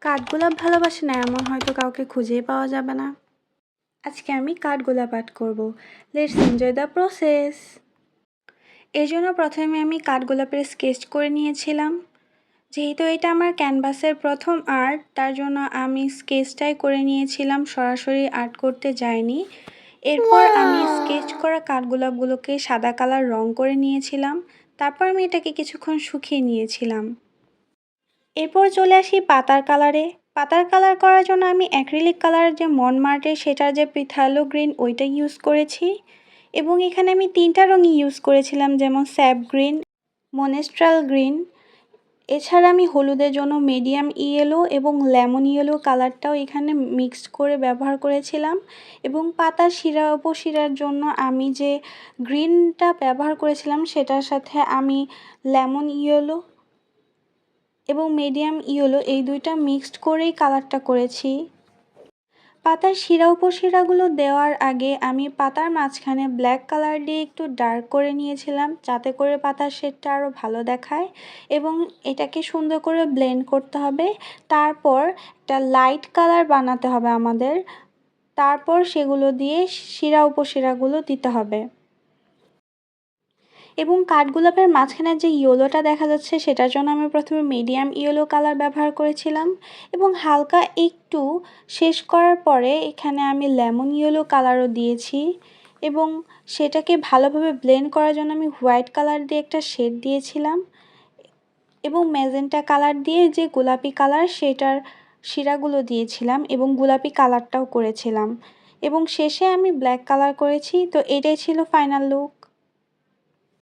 কাঠগোলাপ ভালোবাসে না এমন হয়তো কাউকে খুঁজেই পাওয়া যাবে না। আজকে আমি কাঠগোলাপ আর্ট করব। Let's enjoy the process. এর জন্য প্রথমে আমি কাঠগোলাপের স্কেচ করে নিয়েছিলাম। যেহেতু এটা আমার ক্যানভাসের প্রথম আর্ট, তার জন্য আমি স্কেচটাই করে নিয়েছিলাম, সরাসরি আর্ট করতে যাইনি। এরপর আমি স্কেচ করা কাঠগোলাপগুলোকে সাদা কালার রং করে নিয়েছিলাম। তারপর আমি এটাকে কিছুক্ষণ শুকিয়ে নিয়েছিলাম। এরপর চলে আসি পাতার কালারে। পাতার কালার করার জন্য আমি অ্যাক্রিলিক কালার যে মনমার্টের সেটার যে পিথালো গ্রিন ওইটা ইউজ করেছি, এবং এখানে আমি 3টা রঙই ইউজ করেছিলাম, যেমন স্যাপ গ্রিন, মনেস্ট্রাল গ্রিন। এছাড়া আমি হলুদের জন্য মিডিয়াম ইয়েলো এবং লেমন ইয়েলো কালারটাও এখানে মিক্সড করে ব্যবহার করেছিলাম, এবং পাতার শিরা উপশিরার জন্য আমি যে গ্রিনটা ব্যবহার করেছিলাম সেটার সাথে আমি লেমন ইয়েলো এবং মিডিয়াম ইয়েলো এই দুইটা মিক্সড করেই কালারটা করেছি। পাতার শিরা উপশিরাগুলো দেওয়ার আগে আমি পাতার মাঝখানে ব্ল্যাক কালার দিয়ে একটু ডার্ক করে নিয়েছিলাম, যাতে করে পাতার শেডটা আরও ভালো দেখায়, এবং এটাকে সুন্দর করে ব্লেন্ড করতে হবে। তারপর একটা লাইট কালার বানাতে হবে আমাদের, তারপর সেগুলো দিয়ে শিরা উপশিরাগুলো দিতে হবে। এবং কাঠগোলাপের মাঝখানে যে ইয়েলোটা দেখা যাচ্ছে সেটার জন্য আমি প্রথমে মিডিয়াম ইয়েলো কালার ব্যবহার করেছিলাম, এবং হালকা একটু শেষ করার পরে এখানে আমি লেমন ইয়েলো কালারও দিয়েছি, এবং সেটাকে ভালোভাবে ব্লেন্ড করার জন্য আমি হোয়াইট কালার দিয়ে একটা শেড দিয়েছিলাম, এবং ম্যাজেন্টা কালার দিয়ে যে গোলাপি কালার সেটার শিরাগুলো দিয়েছিলাম, এবং গোলাপি কালারটাও করেছিলাম, এবং শেষে আমি ব্ল্যাক কালার করেছি। তো এটাই ছিল ফাইনাল লুক।